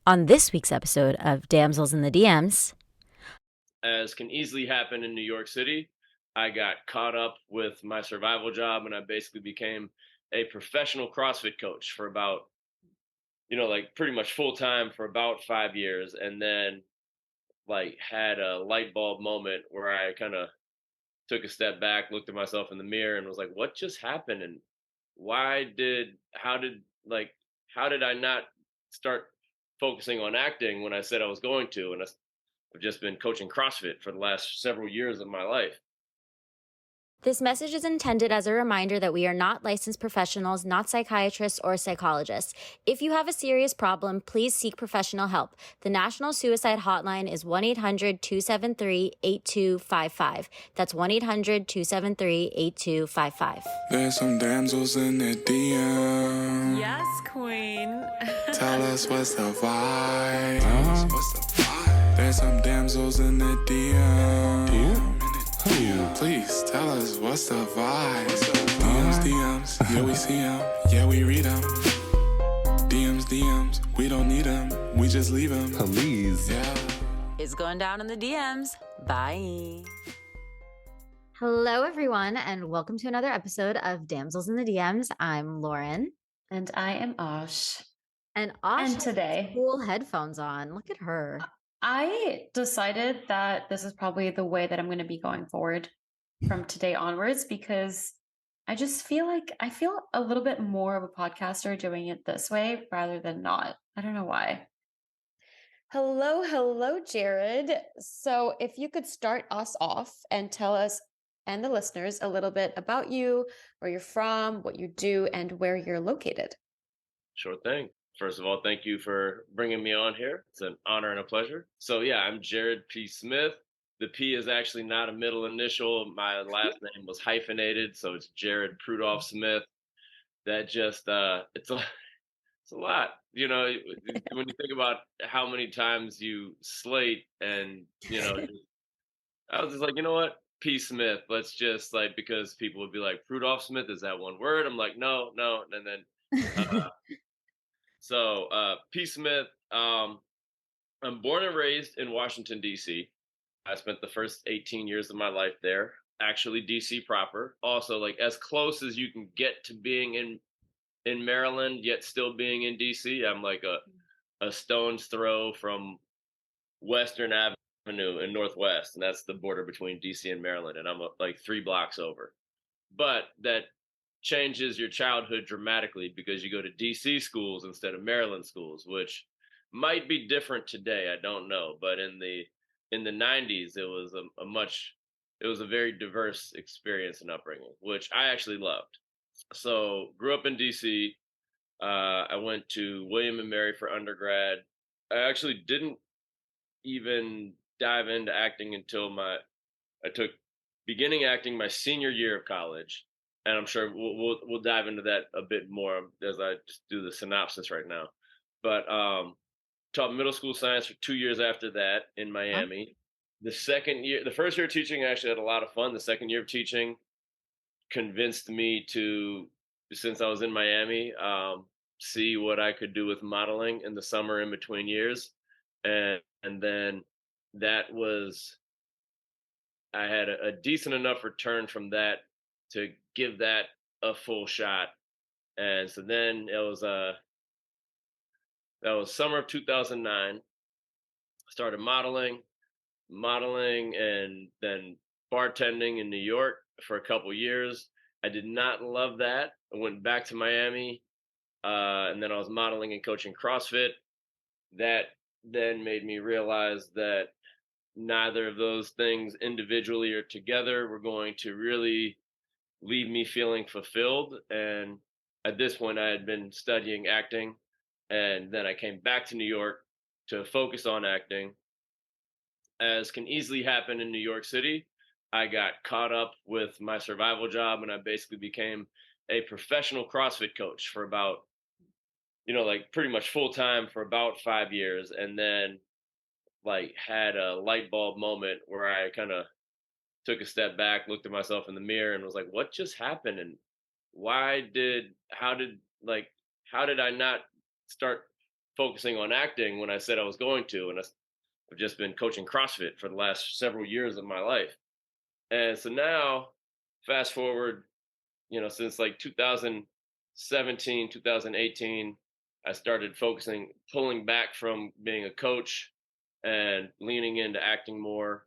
On this week's episode of Damsels in the DMs, As can easily happen in New York City, I got caught up with my survival job and I basically became a professional CrossFit coach for about, like pretty much full time for about 5 years. And then, like, had a light bulb moment where I kind of took a step back, looked at myself in the mirror, and was like, what just happened? And how did, how did I not start focusing on acting when I said I was going to? And I've just been coaching CrossFit for the last several years of my life. this message is intended as a reminder that we are not licensed professionals, not psychiatrists or psychologists. If you have a serious problem, please seek professional help. The National Suicide Hotline is 1-800-273-8255. That's 1-800-273-8255. There's some damsels in the DM. Yes, queen. Tell us what's the vibe. There's some damsels in the DM. Please tell us what's the vibe. DMs, yeah we see them, yeah we read them. DMs, we don't need them, we just leave them. Please. Yeah. It's going down in the DMs. Bye. Hello, everyone, and welcome to another episode of Damsels in the DMs. I'm Lauren. And I am Osh. And Osh And has today, cool headphones on. Look at her. I decided that this is probably the way that I'm going to be going forward from today onwards because I just feel like I feel a little bit more of a podcaster doing it this way rather than not. I don't know why. Hello, Jared. So, if you could start us off and tell us and the listeners a little bit about you, where you're from, what you do, and where you're located. Sure thing. First of all, thank you for bringing me on here. It's an honor and a pleasure. So, yeah, I'm Jared P. Smith. The P is actually not a middle initial. My last name was hyphenated, so it's Jared Prudhoff Smith. That just, it's a lot. When you think about how many times you slate and, I was just like, you know what? P. Smith. Let's just because people would be like, Prudhoff Smith, is that one word? I'm like, no, no. And then, uh, P. Smith, I'm born and raised in Washington, D.C. I spent the first 18 years of my life there, actually D.C. proper. Also, like as close as you can get to being in Maryland, yet still being in D.C. I'm like a stone's throw from Western Avenue in Northwest, and that's the border between D.C. and Maryland, and I'm like 3 blocks over. But that changes your childhood dramatically because you go to DC schools instead of Maryland schools, which might be different today. I don't know, but in the 90s, it was a very diverse experience and upbringing, which I actually loved. So grew up in DC. I went to William and Mary for undergrad. I actually didn't even dive into acting until I took beginning acting my senior year of college, and I'm sure we'll dive into that a bit more as I just do the synopsis right now. But taught middle school science for 2 years after that in Huh? Miami. The first year of teaching, I actually had a lot of fun. The second year of teaching convinced me to, since I was in Miami, see what I could do with modeling in the summer in between years, and then that was I had a decent enough return from that to give that a full shot. And so then that was summer of 2009. Started modeling, and then bartending in New York for a couple years. I did not love that. I went back to Miami, and then I was modeling and coaching CrossFit. That then made me realize that neither of those things individually or together were going to really leave me feeling fulfilled. And at this point, I had been studying acting, and then I came back to New York to focus on acting. As can easily happen in New York City, I got caught up with my survival job, and I basically became a professional CrossFit coach for about, like pretty much full time for about 5 years. And then, like, had a light bulb moment where I kind of took a step back, looked at myself in the mirror, and was like, "What just happened? And why did? How did? How did I not start focusing on acting when I said I was going to, and I've just been coaching CrossFit for the last several years of my life. And so now, fast forward, since like 2017, 2018, I started pulling back from being a coach and leaning into acting more.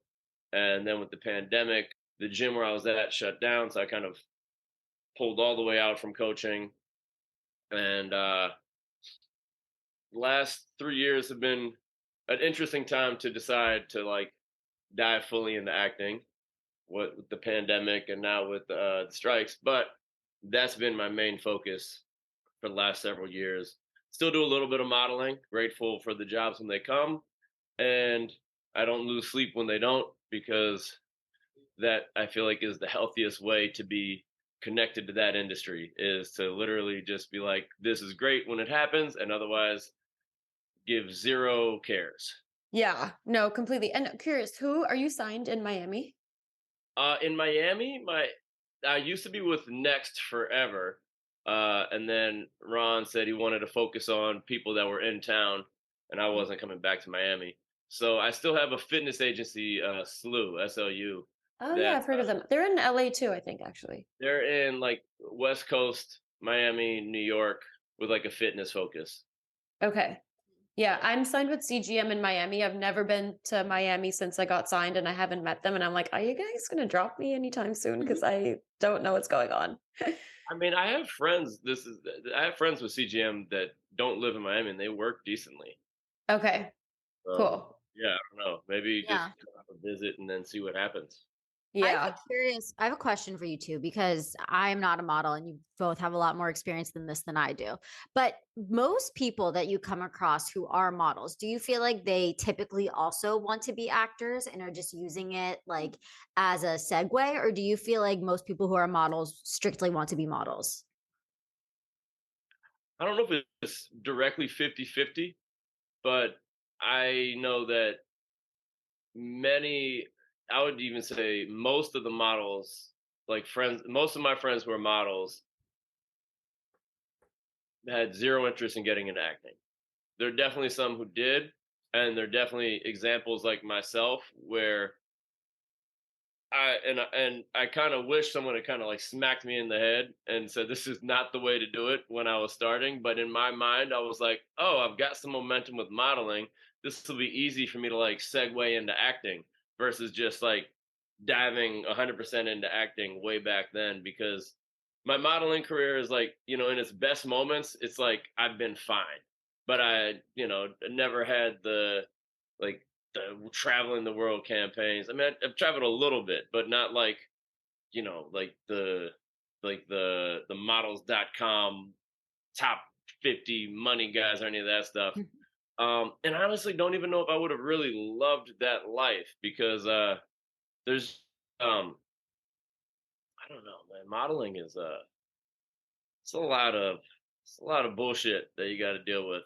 And then with the pandemic, the gym where I was at shut down. So I kind of pulled all the way out from coaching. And last 3 years have been an interesting time to decide to like dive fully into acting with the pandemic and now with the strikes. But that's been my main focus for the last several years. Still do a little bit of modeling, grateful for the jobs when they come. And I don't lose sleep when they don't, because that I feel like is the healthiest way to be connected to that industry, is to literally just be like, this is great when it happens, and otherwise give zero cares. Yeah, no, completely. And curious, who are you signed in Miami? In Miami, I used to be with Next forever, and then Ron said he wanted to focus on people that were in town, and I wasn't coming back to Miami. So I still have a fitness agency, SLU. Oh yeah, That I've heard of them. They're in LA too, I think, actually. they're in like West Coast, Miami, New York, with like a fitness focus. Okay. Yeah, I'm signed with CGM in Miami. I've never been to Miami since I got signed and I haven't met them. And I'm like, are you guys going to drop me anytime soon? Because I don't know what's going on. I mean, I have friends. I have friends with CGM that don't live in Miami and they work decently. Okay, So cool. yeah, I don't know. Maybe just Yeah. come out and visit and then see what happens. Yeah. I have a question for you too, because I'm not a model and you both have a lot more experience than this than I do. But most people that you come across who are models, do you feel like they typically also want to be actors and are just using it like as a segue? Or do you feel like most people who are models strictly want to be models? I don't know if it's directly 50-50, but I know that many, I would even say most of the models, like friends, most of my friends who are models had zero interest in getting into acting. There are definitely some who did, and there are definitely examples like myself where I kind of wish someone had kind of like smacked me in the head and said this is not the way to do it when I was starting. But in my mind, I was like, oh, I've got some momentum with modeling. This will be easy for me to like segue into acting versus just like diving 100% into acting way back then, because my modeling career is like, in its best moments, it's like I've been fine, but I, never had like the traveling the world campaigns. I mean, I've traveled a little bit, but not like, like the models.com top 50 money guys or any of that stuff. And I honestly don't even know if I would have really loved that life, because there's I don't know, man. Modeling is it's a lot of bullshit that you got to deal with.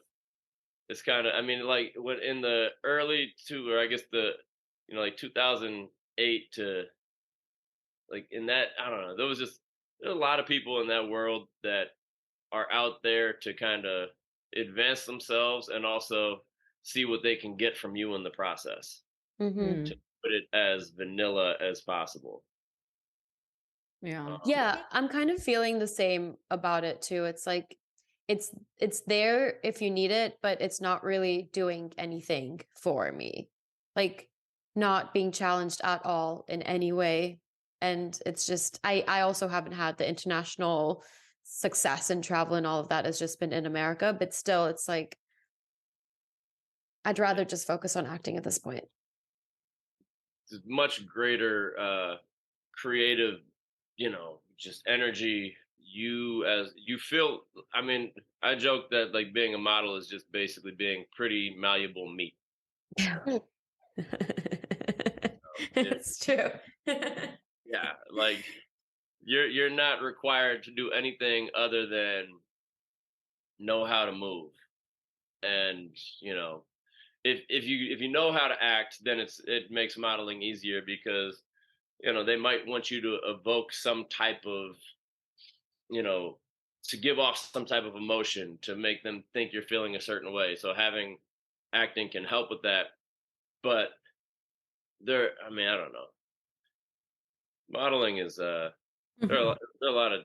It's kind of, I mean, like when in the early two, or I guess like 2008 to like in that, I don't know, there's a lot of people in that world that are out there to kind of advance themselves and also see what they can get from you in the process, Mm-hmm. to put it as vanilla as possible. Yeah. Yeah, I'm kind of feeling the same about it too. It's like it's there if you need it, but it's not really doing anything for me. Like not being challenged at all in any way. And it's just I also haven't had the international success and travel and all of that. Has just been in America, but still it's like I'd rather just focus on acting at this point. It's much greater creative, just energy. As you feel, I mean, I joke that like being a model is just basically being pretty malleable meat. It's true. Yeah, like you're not required to do anything other than know how to move. And if you know how to act, then it makes modeling easier, because they might want you to evoke some type of, you know to give off some type of emotion to make them think you're feeling a certain way. So having acting can help with that. But I mean, I don't know. Modeling is there are a lot of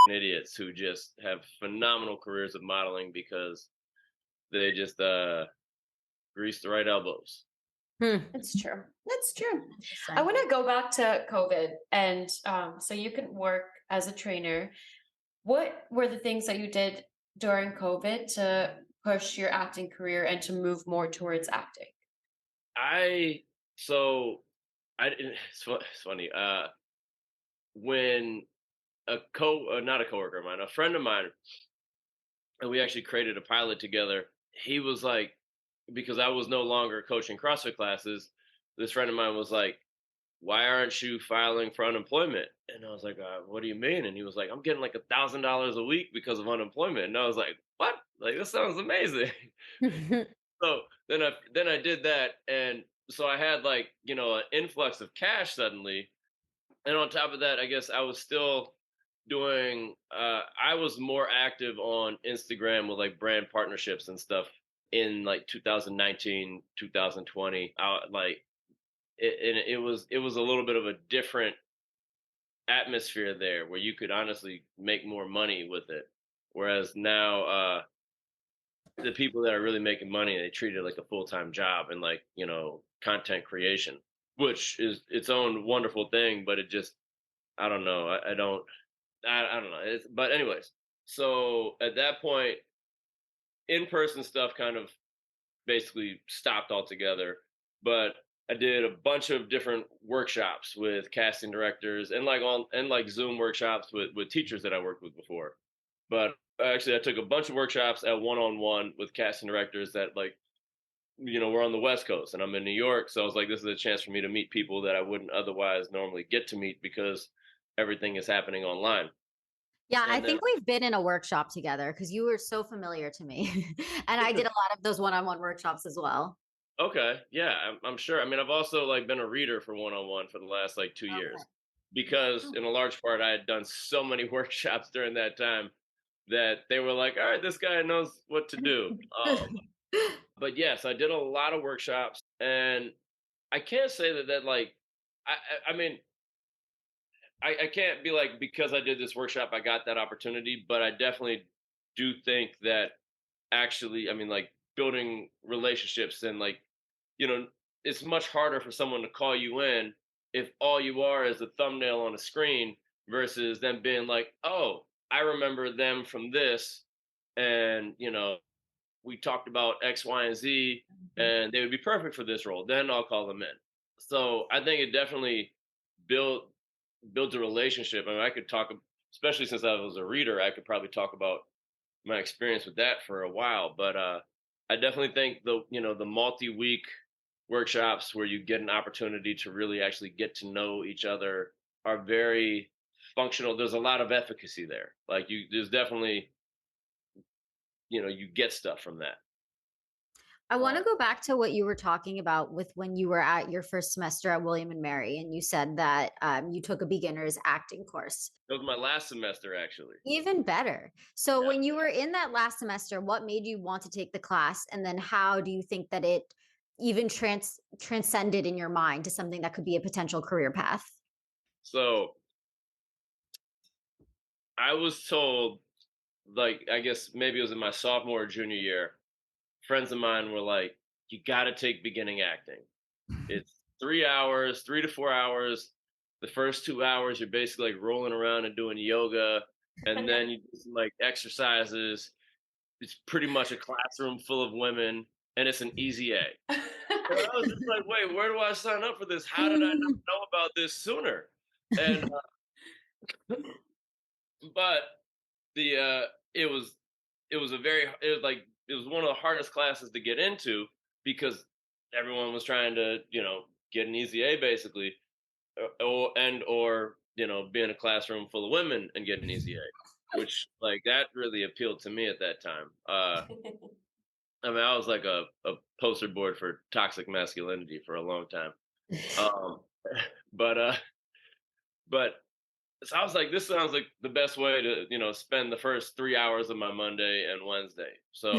idiots who just have phenomenal careers of modeling because they just grease the right elbows. It's true. That's true. I want to go back to COVID, and so you can work as a trainer. What were the things that you did during COVID to push your acting career and to move more towards acting? I so I it's funny. When not a coworker of mine, a friend of mine, and we actually created a pilot together. He was like, because I was no longer coaching CrossFit classes, this friend of mine was like, "Why aren't you filing for unemployment?" And I was like, "What do you mean?" And he was like, "I'm getting like $1,000 a week because of unemployment." And I was like, "What? Like this sounds amazing." So then I did that, and so I had like an influx of cash suddenly, and on top of that, I guess I was still doing. I was more active on Instagram with like brand partnerships and stuff in like 2019, 2020. It was a little bit of a different atmosphere there where you could honestly make more money with it. Whereas now, the people that are really making money, they treat it like a full-time job and like, content creation, which is its own wonderful thing, but it just, I don't know. I don't know. But anyways, so at that point, in-person stuff kind of basically stopped altogether. But I did a bunch of different workshops with casting directors and like Zoom workshops with teachers that I worked with before. But actually, I took a bunch of workshops at one-on-one with casting directors that like we're on the West Coast and I'm in New York, so I was like, this is a chance for me to meet people that I wouldn't otherwise normally get to meet because everything is happening online. Yeah, I And then think we've been in a workshop together because you were so familiar to me. And I did a lot of those one-on-one workshops as well. okay, yeah, I'm sure. I mean, I've also like been a reader for one-on-one for the last like 2 years Okay. because Oh. in a large part I had done so many workshops during that time that they were like, all right, this guy knows what to do. But yes, I did a lot of workshops, and I can't say that like I mean I can't be like because I did this workshop I got that opportunity, but I definitely do think that actually, I mean, like building relationships and like you know, it's much harder for someone to call you in if all you are is a thumbnail on a screen versus them being like, oh, I remember them from this, and we talked about X, Y, and Z, and they would be perfect for this role. Then I'll call them in. So I think it definitely built builds a relationship. I mean, I could talk, especially since I was a reader, I could probably talk about my experience with that for a while. But I definitely think the multi-week workshops where you get an opportunity to really actually get to know each other are very functional. There's a lot of efficacy there. Like there's definitely you get stuff from that. I want to go back to what you were talking about with when you were at your first semester at William and Mary, and you said that you took a beginner's acting course. That was my last semester, actually. Even better. So, Yeah. when you were in that last semester, what made you want to take the class? And then, how do you think that it even transcended in your mind to something that could be a potential career path? So I was told, like, I guess maybe it was in my sophomore or junior year, friends of mine were like, you got to take beginning acting. It's 3 hours, 3 to 4 hours. The first 2 hours, you're basically like rolling around and doing yoga. And then you do some like exercises. It's pretty much a classroom full of women, and it's an easy A. And I was just like, wait, where do I sign up for this? How did I not know about this sooner? And, but it was, it was one of the hardest classes to get into because everyone was trying to, get an easy A basically, or be in a classroom full of women and get an easy A, which like that really appealed to me at that time. I mean, I was like a poster board for toxic masculinity for a long time. Um, but but So I was like, this sounds like the best way to, spend the first 3 hours of my Monday and Wednesday. So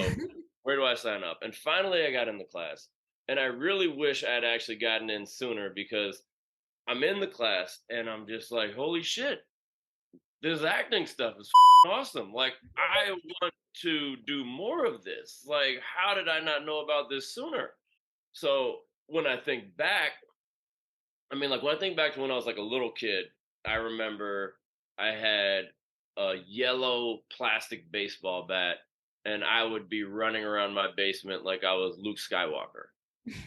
where do I sign up? And finally I got in the class. And I really wish I'd actually gotten in sooner because I'm in the class and I'm just like, holy shit, this acting stuff is awesome. Like, I want to do more of this. Like, how did I not know about this sooner? So when I think back, like when I think back to when I was like a little kid, I remember I had a yellow plastic baseball bat and I would be running around my basement like I was Luke Skywalker.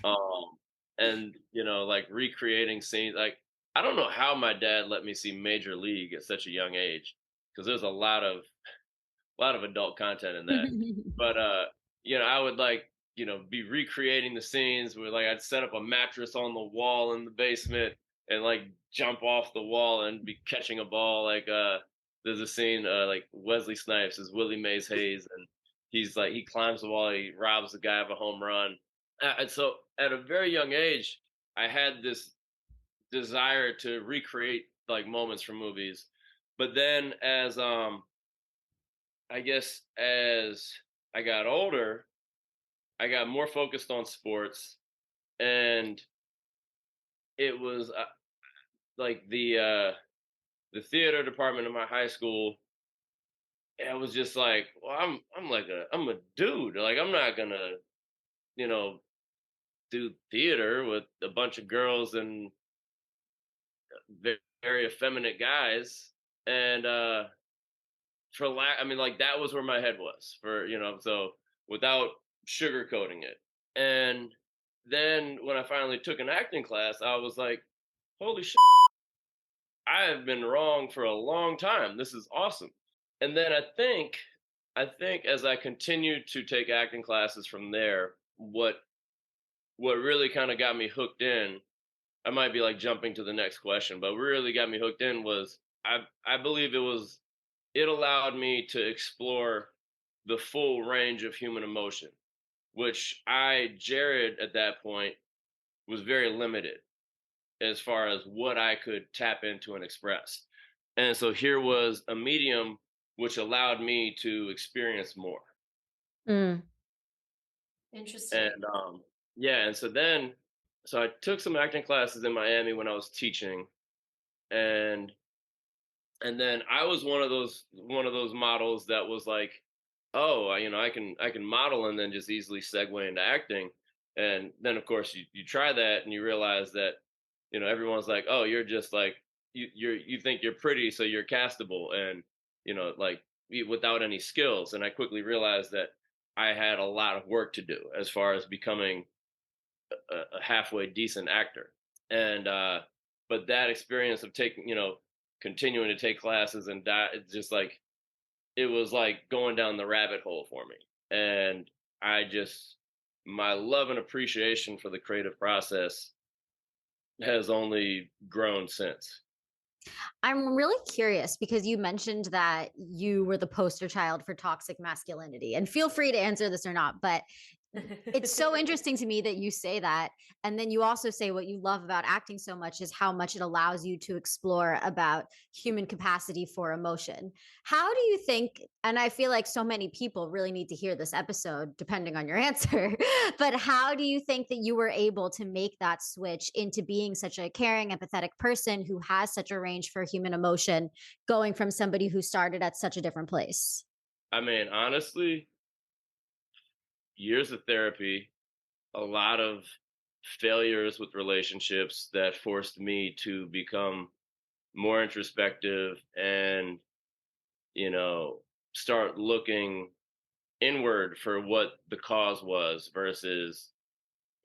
Um, and like recreating scenes. Like, I don't know how my dad let me see Major League at such a young age because there's a lot of adult content in that. But I would like, be recreating the scenes where like I'd set up a mattress on the wall in the basement and like jump off the wall and be catching a ball. Like there's a scene like Wesley Snipes is Willie Mays Hayes and he's like he climbs the wall, he robs the guy of a home run. And so at a very young age, I had this desire to recreate like moments from movies. But then I guess as I got older, I got more focused on sports, and it was like the theater department in my high school. I was just like, well, I'm a dude. Like, I'm not gonna you know do theater with a bunch of girls and very effeminate guys. And like that was where my head was for so without sugarcoating it. And then when I finally took an acting class, I was like, holy shit, I have been wrong for a long time. This is awesome. And then I think as I continued to take acting classes from there, what really kind of got me hooked in, I might be like jumping to the next question, but what really got me hooked in was I believe it allowed me to explore the full range of human emotion, which Jared, at that point, was very limited as far as what I could tap into and express. And so here was a medium which allowed me to experience more. Mm. Interesting. And yeah, and so I took some acting classes in Miami when I was teaching, and then I was one of those models that was like, oh, I can model and then just easily segue into acting. And then of course you try that and you realize that everyone's like, oh, you're just like you think you're pretty, so you're castable, and like without any skills. And I quickly realized that I had a lot of work to do as far as becoming a halfway decent actor. And but that experience of taking continuing to take classes and it's just like it was like going down the rabbit hole for me. And I just my love and appreciation for the creative process has only grown since. I'm really curious because you mentioned that you were the poster child for toxic masculinity. And feel free to answer this or not, but it's so interesting to me that you say that. And then you also say what you love about acting so much is how much it allows you to explore about human capacity for emotion. How do you think, and I feel like so many people really need to hear this episode, depending on your answer, but how do you think that you were able to make that switch into being such a caring, empathetic person who has such a range for human emotion, going from somebody who started at such a different place? Honestly, years of therapy, a lot of failures with relationships that forced me to become more introspective and you know start looking inward for what the cause was versus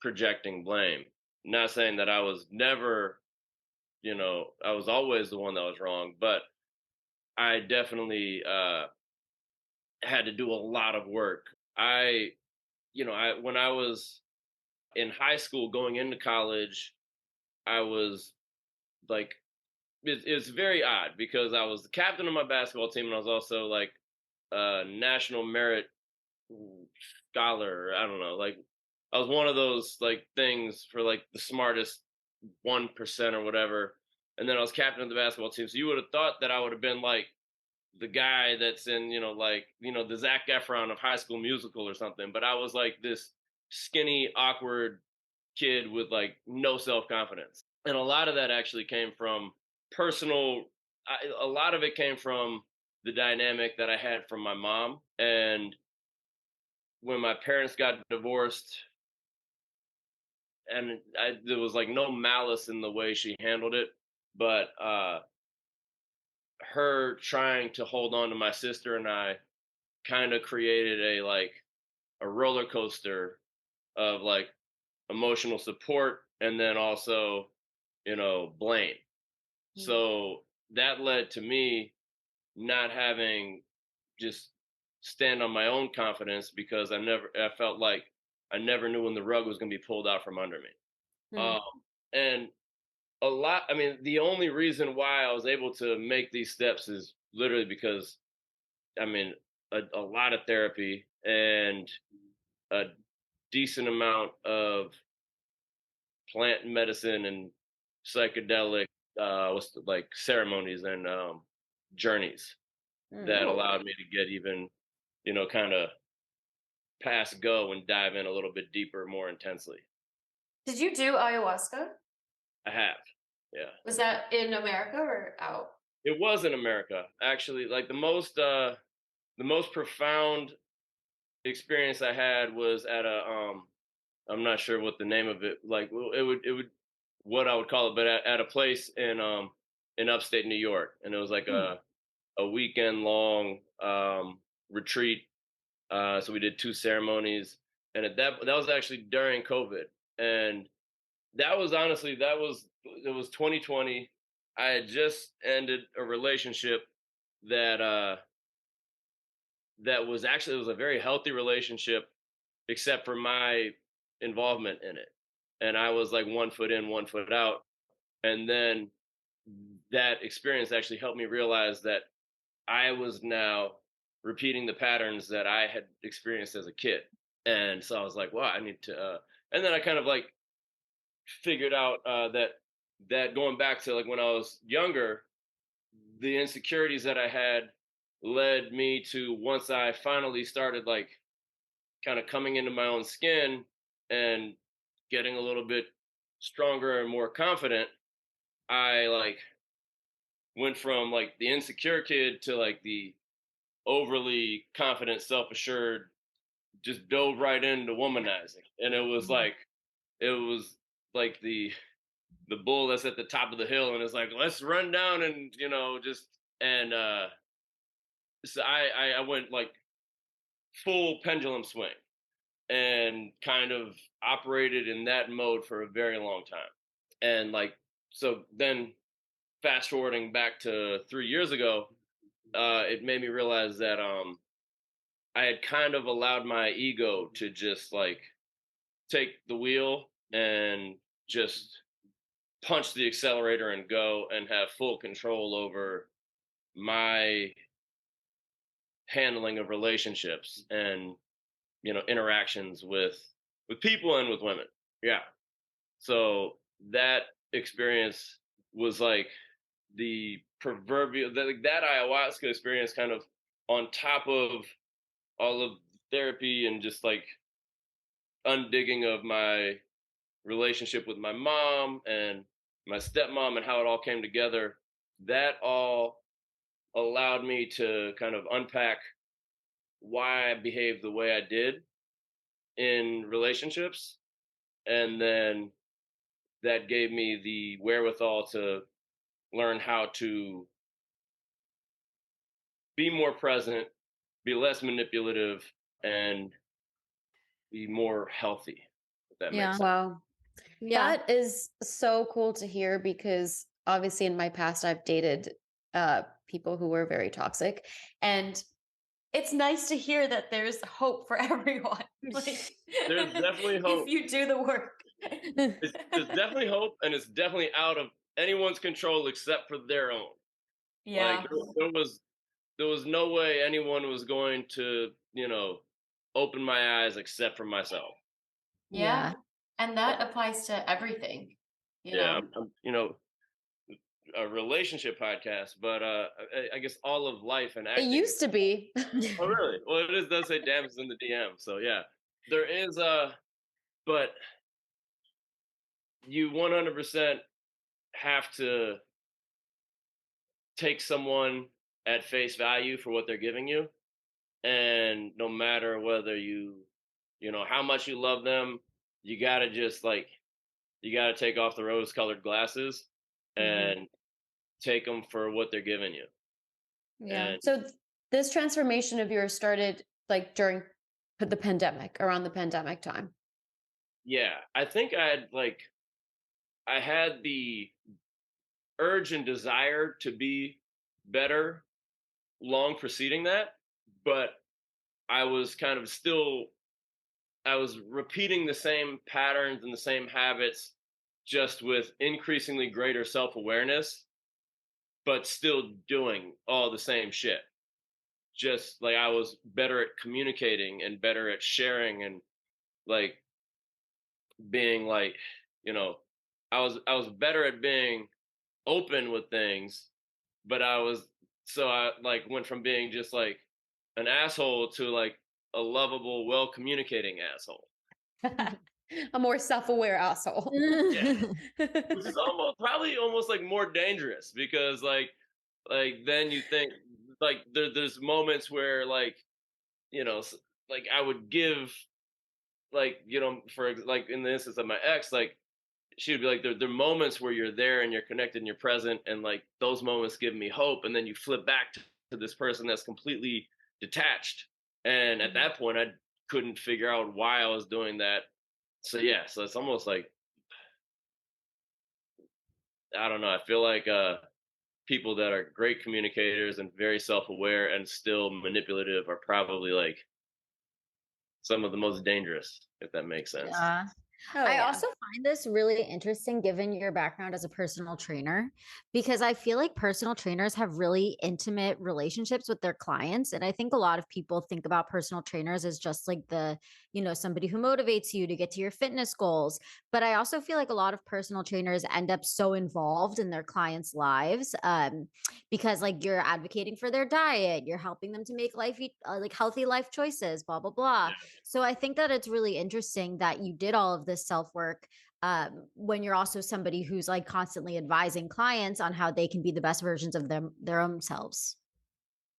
projecting blame. Not saying that I was never, I was always the one that was wrong, but I definitely had to do a lot of work. I when I was in high school going into college, I was like, it's very odd because I was the captain of my basketball team and I was also like a national merit scholar. I don't know, like I was one of those like things for like the smartest 1% or whatever. and then I was captain of the basketball team. So you would have thought that I would have been like the guy that's in, the Zac Efron of High School Musical or something. But I was like this skinny, awkward kid with like no self-confidence. And a lot of that actually came from a lot of it came from the dynamic that I had from my mom. And when my parents got divorced, and there was like no malice in the way she handled it, but her trying to hold on to my sister and I kind of created a roller coaster of like emotional support and then also, blame. So that led to me not having just stand on my own confidence because I felt like I never knew when the rug was going to be pulled out from under me. And I mean, the only reason why I was able to make these steps is literally because, I mean, a lot of therapy and a decent amount of plant medicine and psychedelic ceremonies and journeys that allowed me to get even, kind of past go and dive in a little bit deeper, more intensely. Did you do ayahuasca? I have, yeah. Was that in America or out? It was in America, actually. Like the most profound experience I had was at I'm not sure what the name of it, like it would what I would call it, but at a place in upstate New York, and it was like a weekend long retreat. So we did 2 ceremonies, and that was actually during COVID, and that was honestly it was 2020. I had just ended a relationship that it was a very healthy relationship, except for my involvement in it, and I was like 1 foot in, 1 foot out, and then that experience actually helped me realize that I was now repeating the patterns that I had experienced as a kid. And so I was like, wow, I need to, and then I kind of like figured out that going back to like when I was younger, the insecurities that I had led me to, once I finally started like kind of coming into my own skin and getting a little bit stronger and more confident, I like went from like the insecure kid to like the overly confident, self-assured, just dove right into womanizing. And it was like the bull that's at the top of the hill and it's like, let's run down and, just, and so I went like full pendulum swing and kind of operated in that mode for a very long time. And like, so then fast forwarding back to 3 years ago, it made me realize that I had kind of allowed my ego to just like take the wheel and just punch the accelerator and go and have full control over my handling of relationships and interactions with people and with women. Yeah. So that experience was like the proverbial that ayahuasca experience kind of on top of all of therapy and just like undigging of my relationship with my mom and my stepmom and how it all came together. That all allowed me to kind of unpack why I behaved the way I did in relationships. And then that gave me the wherewithal to learn how to be more present, be less manipulative, and be more healthy. If that makes sense. Wow. Yeah. That is so cool to hear because obviously in my past I've dated people who were very toxic, and It's nice to hear that there's hope for everyone. Like, There's definitely hope. if you do the work. There's definitely hope, and it's definitely out of anyone's control except for their own. Yeah. Like there was no way anyone was going to, open my eyes except for myself. Yeah. And that applies to everything. Yeah, a relationship podcast, but I guess all of life and It acting. used to be. Oh, really? Well, it does say Damsels in the DM. So yeah, there is but you 100% have to take someone at face value for what they're giving you, and no matter whether you know how much you love them, you gotta just like you gotta take off the rose-colored glasses Mhm. and take them for what they're giving you. Yeah. And So this transformation of yours started like during the pandemic, around the pandemic time. yeah, I think I had the urge and desire to be better long preceding that, but I was kind of still I was repeating the same patterns and the same habits just with increasingly greater self-awareness, but still doing all the same shit. Just like I was better at communicating and better at sharing and like being like, you know, I was better at being open with things, but I like went from being just like an asshole to like a lovable, well communicating asshole. A more self-aware asshole. Yeah. Which is probably almost like more dangerous because like then you think like there's moments where like you know like I would give like for like in the instance of my ex like she would be like there are moments where you're there and you're connected and you're present and like those moments give me hope and then you flip back to this person that's completely detached and at that point I couldn't figure out why I was doing that. So yeah, so it's almost like I don't know, I feel like people that are great communicators and very self-aware and still manipulative are probably like some of the most dangerous, if that makes sense. Yeah. Oh, I yeah. also find this really interesting given your background as a personal trainer, because I feel like personal trainers have really intimate relationships with their clients. And I think a lot of people think about personal trainers as just like somebody who motivates you to get to your fitness goals. But I also feel like a lot of personal trainers end up so involved in their clients' lives because like you're advocating for their diet, you're helping them to make like healthy life choices, blah, blah, blah. So I think that it's really interesting that you did all of this self work when you're also somebody who's like constantly advising clients on how they can be the best versions of their own selves.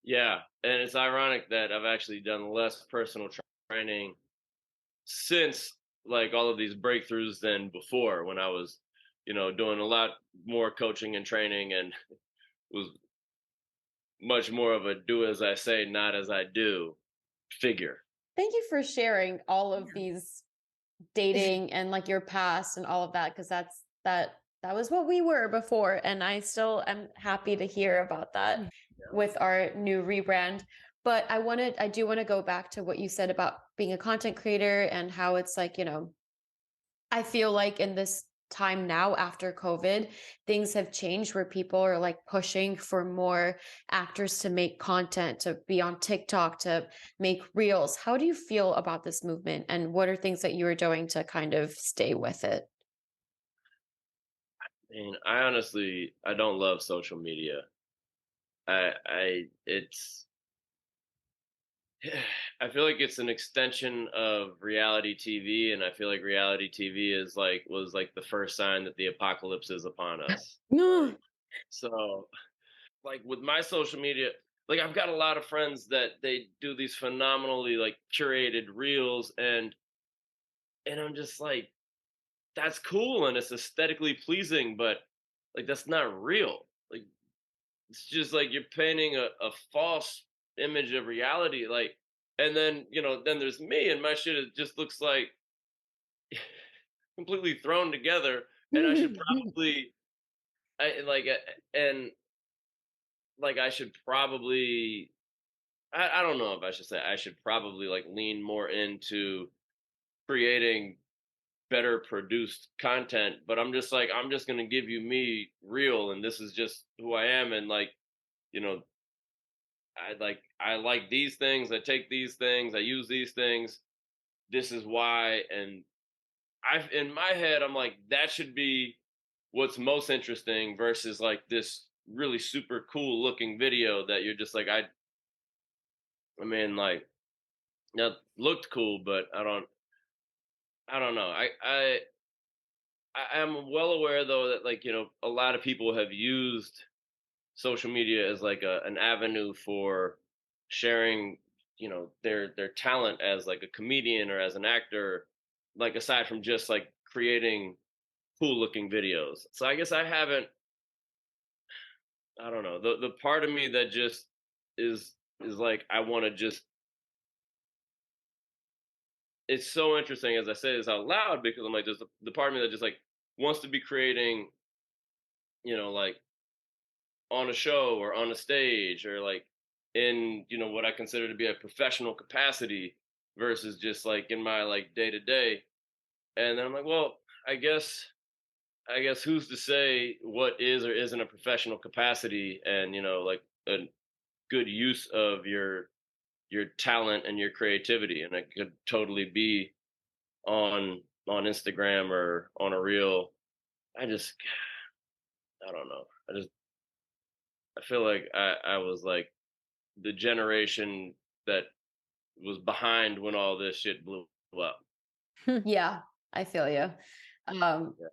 Yeah, and it's ironic that I've actually done less personal training since like all of these breakthroughs than before when I was, doing a lot more coaching and training and was much more of a do as I say, not as I do figure. Thank you for sharing all of these dating and like your past and all of that, because that was what we were before, and I still am happy to hear about that with our new rebrand. But I do want to go back to what you said about being a content creator and how it's like, I feel like in this time now after COVID, things have changed where people are like pushing for more actors to make content, to be on TikTok, to make reels. How do you feel about this movement? And what are things that you are doing to kind of stay with it? I mean, I don't love social media. It's I feel like it's an extension of reality TV, and I feel like reality TV was like the first sign that the apocalypse is upon us. So, like with my social media, like I've got a lot of friends that they do these phenomenally like curated reels, and I'm just like, that's cool and it's aesthetically pleasing, but like that's not real. Like it's just like you're painting a false image of reality. Like, and then then there's me, and my shit just looks like completely thrown together. And I should probably, I like, and like I should probably, I don't know if I should say I should probably like lean more into creating better produced content, but I'm just like I'm just gonna give you me real, and this is just who I am, and like you know I like these things, I take these things, I use these things. This is why, and I've in my head I'm like that should be what's most interesting versus like this really super cool looking video that you're just like, I mean, like, that looked cool, but I don't know. I am well aware though that, like, a lot of people have used social media as like an avenue for sharing, their talent as like a comedian or as an actor, like aside from just like creating cool looking videos. So I guess I don't know. The part of me that just is like, I want to just, it's so interesting as I say this out loud, because I'm like, there's the part of me that just like wants to be creating, like on a show or on a stage or like in, what I consider to be a professional capacity versus just like in my like day to day. And then I'm like, well, I guess who's to say what is or isn't a professional capacity, and like a good use of your talent and your creativity, and it could totally be on Instagram or on a reel. I just I don't know. I feel like I was like the generation that was behind when all this shit blew up. Yeah, I feel you. Um, Yeah.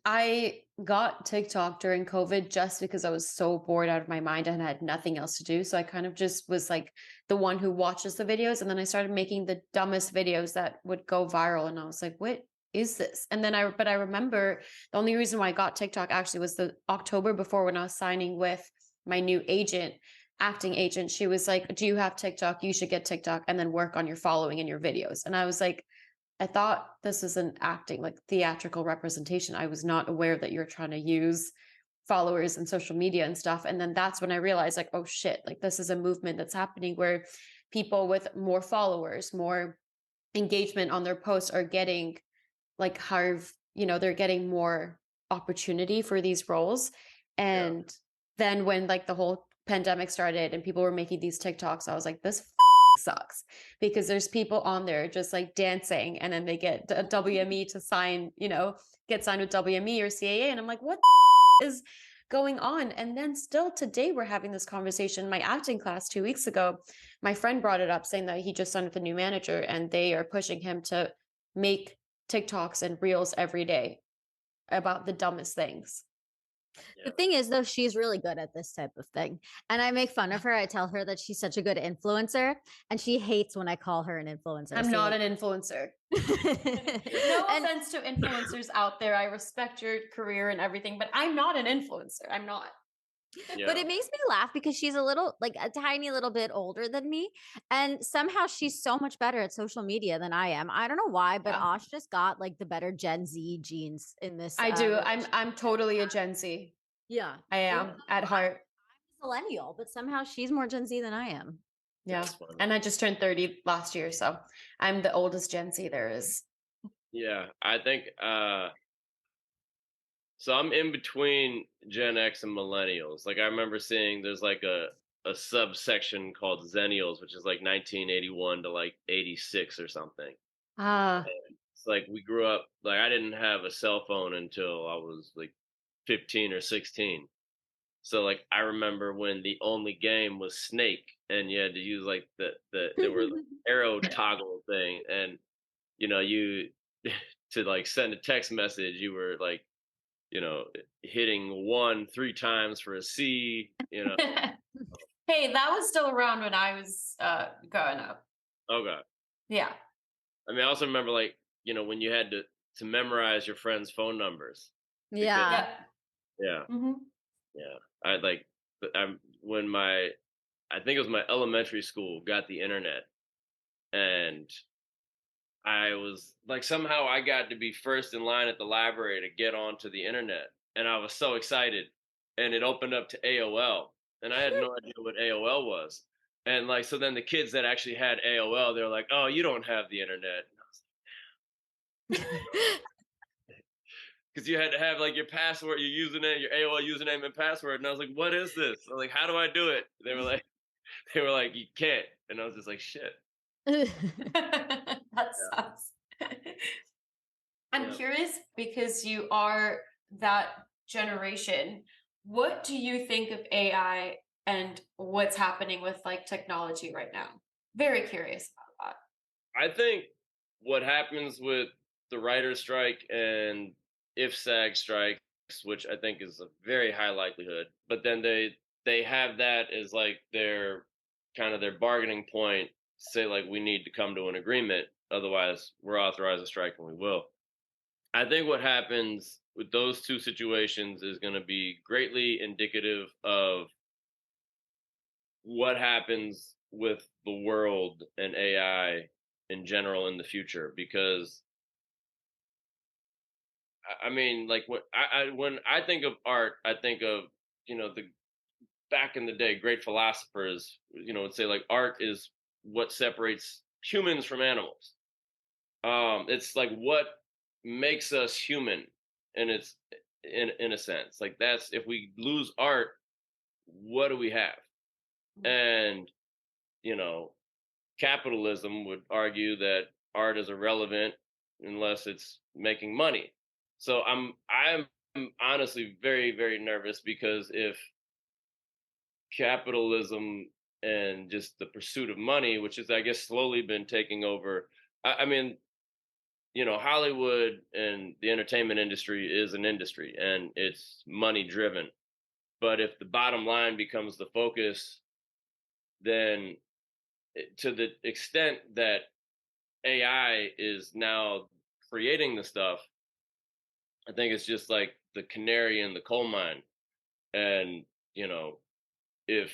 I got TikTok during COVID just because I was so bored out of my mind and had nothing else to do. So I kind of just was like the one who watches the videos. And then I started making the dumbest videos that would go viral. And I was like, what is this? And then but I remember the only reason why I got TikTok actually was the October before, when I was signing with my new agent, acting agent. She was like, do you have TikTok? You should get TikTok and then work on your following and your videos. And I was like, I thought this is an acting, like theatrical representation. I was not aware that you're trying to use followers and social media and stuff. And then that's when I realized, like, oh shit, like this is a movement that's happening where people with more followers, more engagement on their posts are getting like they're getting more opportunity for these roles. Yeah. And then when like the whole pandemic started and people were making these TikToks, I was like, this sucks, because there's people on there just like dancing, and then they get a WME to sign, get signed with WME or CAA. And I'm like, what is going on? And then still today, we're having this conversation in my acting class 2 weeks ago. My friend brought it up saying that he just signed with a new manager and they are pushing him to make TikToks and reels every day about the dumbest things. The thing is, though, she's really good at this type of thing. And I make fun of her. I tell her that she's such a good influencer, and she hates when I call her an influencer. I'm not an influencer. No And offense to influencers out there. I respect your career and everything, but I'm not an influencer. I'm not. Yeah. But it makes me laugh because she's like a tiny little bit older than me. And somehow she's so much better at social media than I am. I don't know why, but Yeah. Osh just got like the better Gen Z genes in this. I do. I'm totally a Gen Z. Yeah. I am at heart. I'm a millennial, but somehow she's more Gen Z than I am. Yeah. That's funny. And I just turned 30 last year, so I'm the oldest Gen Z there is. Yeah, I think so I'm in between Gen X and millennials. Like, I remember seeing there's like a subsection called Zennials, which is like 1981 to like 86 or something. Ah, It's like we grew up, like I didn't have a cell phone until I was like 15 or 16. So like I remember when the only game was Snake, and you had to use like there were like arrow toggle thing, and you to like send a text message, you were like, hitting 1 3 times for a C. Hey, that was still around when I was growing up. Oh god. Yeah. I mean, I also remember like, when you had to memorize your friends' phone numbers. Yeah. Yeah. Yeah. Mm-hmm. Yeah. I like, when I think it was my elementary school got the internet, and I was like, somehow I got to be first in line at the library to get onto the internet. And I was so excited. And it opened up to AOL. And I had no idea what AOL was. And like, so then the kids that actually had AOL, they're like, oh, you don't have the internet. Because you had to have like your password, your username, your AOL username and password. And I was like, what is this? I was like, how do I do it? They were like, you can't. And I was just like, shit. That sucks. I'm Yeah. curious because you are that generation, what do you think of AI and what's happening with like technology right now? Very curious about I think what happens with the writer's strike and if SAG strikes, which I think is a very high likelihood, but then they have that as like their kind of their bargaining point, say like we need to come to an agreement, otherwise we're authorized to strike and we will. I think what happens with those two situations is going to be greatly indicative of what happens with the world and AI in general in the future. Because I mean, like when I think of art, I think of the back in the day great philosophers would say like art is what separates humans from animals. It's like what makes us human, and it's in a sense like that's if we lose art, what do we have? And you know capitalism would argue that art is irrelevant unless it's making money. So I'm honestly very very nervous, because if capitalism and just the pursuit of money, which is I guess slowly been taking over, I mean, Hollywood and the entertainment industry is an industry and it's money driven. But if the bottom line becomes the focus, then to the extent that AI is now creating the stuff, I think it's just like the canary in the coal mine. And, if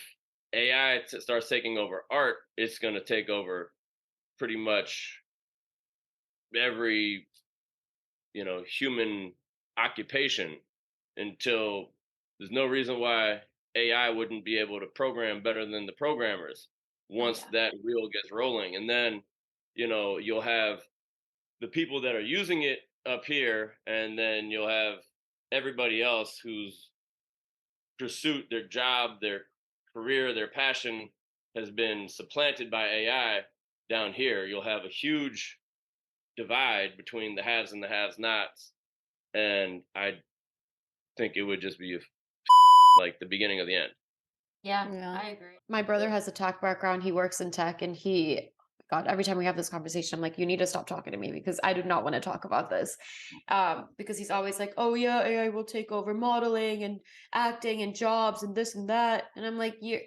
AI starts taking over art, it's going to take over pretty much every, human occupation, until there's no reason why AI wouldn't be able to program better than the programmers once that wheel gets rolling. And then, you'll have the people that are using it up here, and then you'll have everybody else whose pursuit, their job, their career, their passion has been supplanted by AI down here. You'll have a huge divide between the haves and the have-nots, and I think it would just be like the beginning of the end. Yeah, Yeah. I agree. My brother has a tech background. He works in tech, and God, every time we have this conversation, I'm like, you need to stop talking to me because I do not want to talk about this. Because he's always like, oh yeah, AI will take over modeling and acting and jobs and this and that. And I'm like, you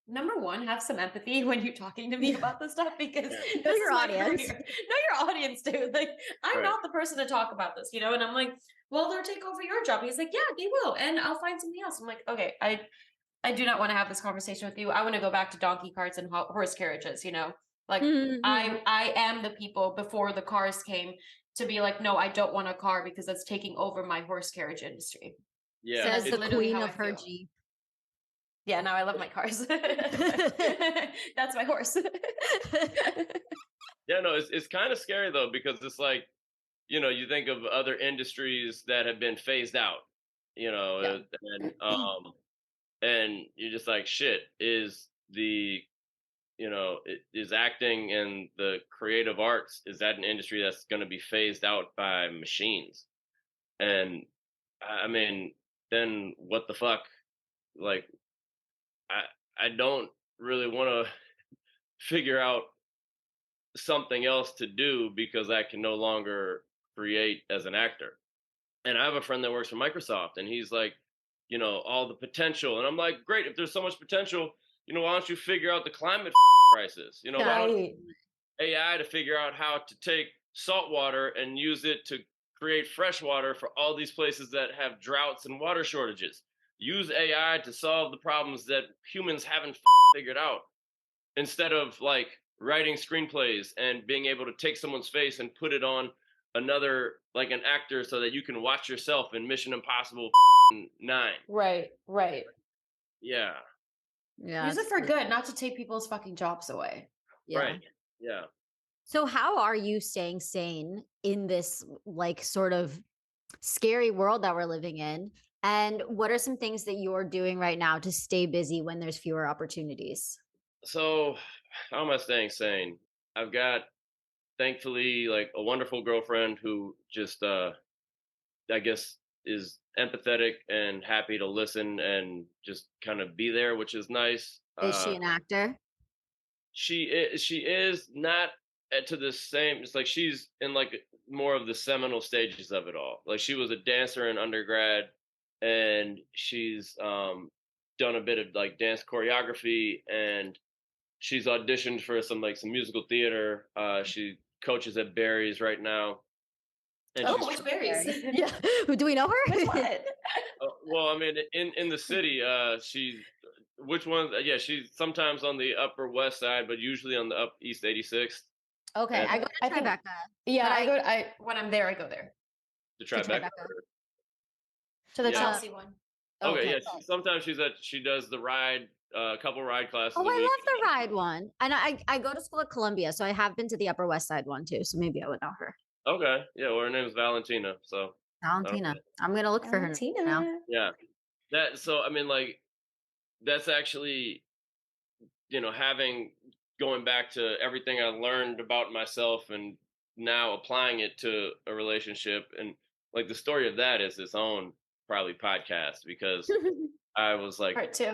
number one, have some empathy when you're talking to me about this stuff, because Yeah. this your is my audience. career. Know your audience, dude. Like, I'm Right. not the person to talk about this, And I'm like, well, they'll take over your job. He's like, yeah, they will, and I'll find something else. I'm like, okay, I do not want to have this conversation with you. I want to go back to donkey carts and horse carriages, Like I am the people before the cars came to be like, no, I don't want a car because that's taking over my horse carriage industry. Yeah. Says that's the literally queen how of I her feel. Jeep. Yeah, now I love my cars. That's my horse. Yeah, no, it's kind of scary though, because it's like, you think of other industries that have been phased out, Yeah. and you're just like, shit, is the is acting and the creative arts, is that an industry that's going to be phased out by machines? And I mean, then what the fuck? Like, I don't really want to figure out something else to do because I can no longer create as an actor. And I have a friend that works for Microsoft, and he's like, all the potential. And I'm like, great, if there's so much potential, why don't you figure out the climate crisis? Why don't you use AI to figure out how to take salt water and use it to create fresh water for all these places that have droughts and water shortages? Use AI to solve the problems that humans haven't figured out, instead of like writing screenplays and being able to take someone's face and put it on another, like an actor, so that you can watch yourself in Mission Impossible 9. Right. Yeah. Yeah. Use it for good, not to take people's fucking jobs away. Yeah. Right. Yeah. So how are you staying sane in this like sort of scary world that we're living in? And what are some things that you're doing right now to stay busy when there's fewer opportunities? So how am I staying sane? I've got, thankfully, like a wonderful girlfriend who just I guess is empathetic and happy to listen and just kind of be there, which is nice. Is she an actor? She is not to the same. It's like she's in like more of the seminal stages of it all. Like she was a dancer in undergrad, and she's done a bit of like dance choreography, and she's auditioned for some musical theater. She coaches at Barry's right now, and Oh, she's which berries? Yeah. Do we know her? Which one? well, I mean, in the city, she which one? Yeah, she's sometimes on the Upper West Side, but usually on the Up East 86th. Okay, And I go to I think- Tribeca. Yeah, But I when I'm there, I go there. the To Tribeca. Tribeca. To the Yeah. Chelsea one. Okay, yeah. Sometimes she does the ride, a couple ride classes Oh, a I week. love the ride one. And I go to school at Columbia, so I have been to the Upper West Side one too. So maybe I would know her. Okay, yeah. Well, her name is Valentina. So Valentina. I'm gonna look for her Valentina. now. yeah, that. So I mean, like, that's actually, having going back to everything I learned about myself and now applying it to a relationship, and like the story of that is its own probably podcast, because I was like Part 2.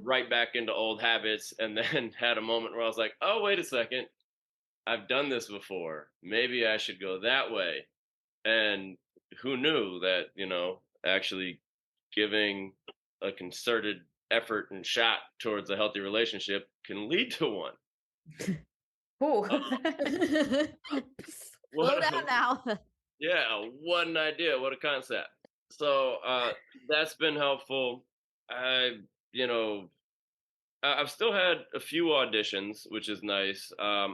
right back into old habits, and then had a moment where I was like, oh, wait a second, I've done this before. Maybe I should go that way. And who knew that, actually giving a concerted effort and shot towards a healthy relationship can lead to one. Ooh. Slow down now. Yeah, what an idea. What a concept. So that's been helpful. You know, I've still had a few auditions, which is nice. I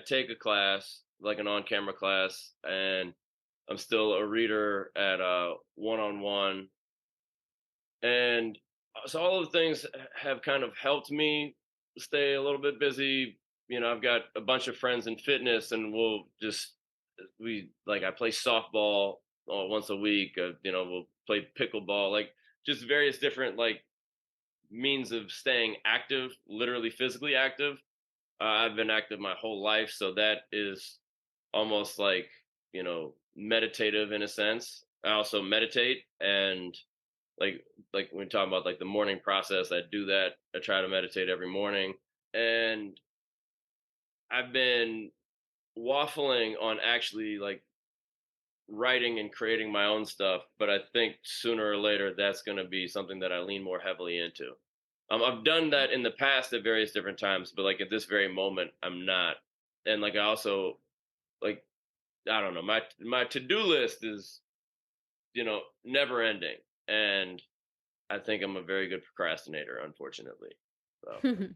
take a class, like an on-camera class, and I'm still a reader at one-on-one, and so all of the things have kind of helped me stay a little bit busy. I've got a bunch of friends in fitness, and I play softball once a week. We'll play pickleball, like just various different like means of staying active, literally physically active. I've been active my whole life, so that is almost like, meditative in a sense. I also meditate, and like when we talk about like the morning process, I do that. I try to meditate every morning, and I've been waffling on actually like writing and creating my own stuff, but I think sooner or later that's going to be something that I lean more heavily into. I've done that in the past at various different times, but like at this very moment, I'm not. And like I also like I don't know, my to-do list is never ending, and I think I'm a very good procrastinator, unfortunately. So.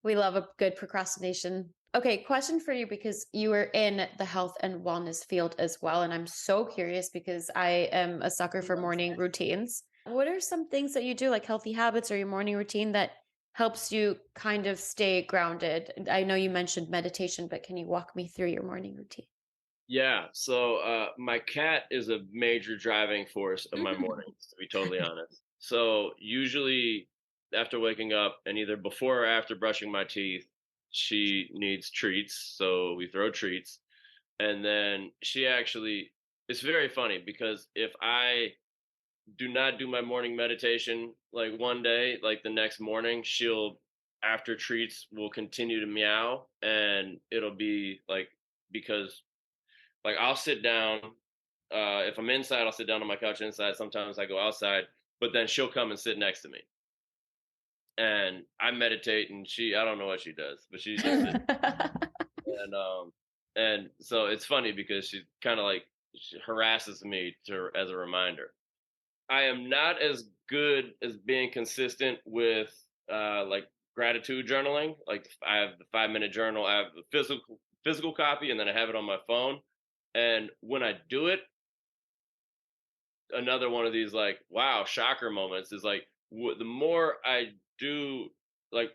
We love a good procrastination. Okay, question for you, because you were in the health and wellness field as well. And I'm so curious because I am a sucker for morning routines. What are some things that you do, like healthy habits or your morning routine, that helps you kind of stay grounded? I know you mentioned meditation, but can you walk me through your morning routine? Yeah, so my cat is a major driving force of my mornings, to be totally honest. So usually after waking up, and either before or after brushing my teeth, she needs treats. So we throw treats. And then it's very funny because if I do not do my morning meditation, like one day, like the next morning, after treats, will continue to meow. And it'll be like, because like I'll sit down. If I'm inside, I'll sit down on my couch inside. Sometimes I go outside, but then she'll come and sit next to me, and I meditate, and I don't know what she does, but she just sits. And so it's funny because she kind of like she harasses me as a reminder. I am not as good as being consistent with like gratitude journaling. Like I have the 5-minute journal, I have the physical copy, and then I have it on my phone. And when I do it, another one of these like wow shocker moments is like the more I do, like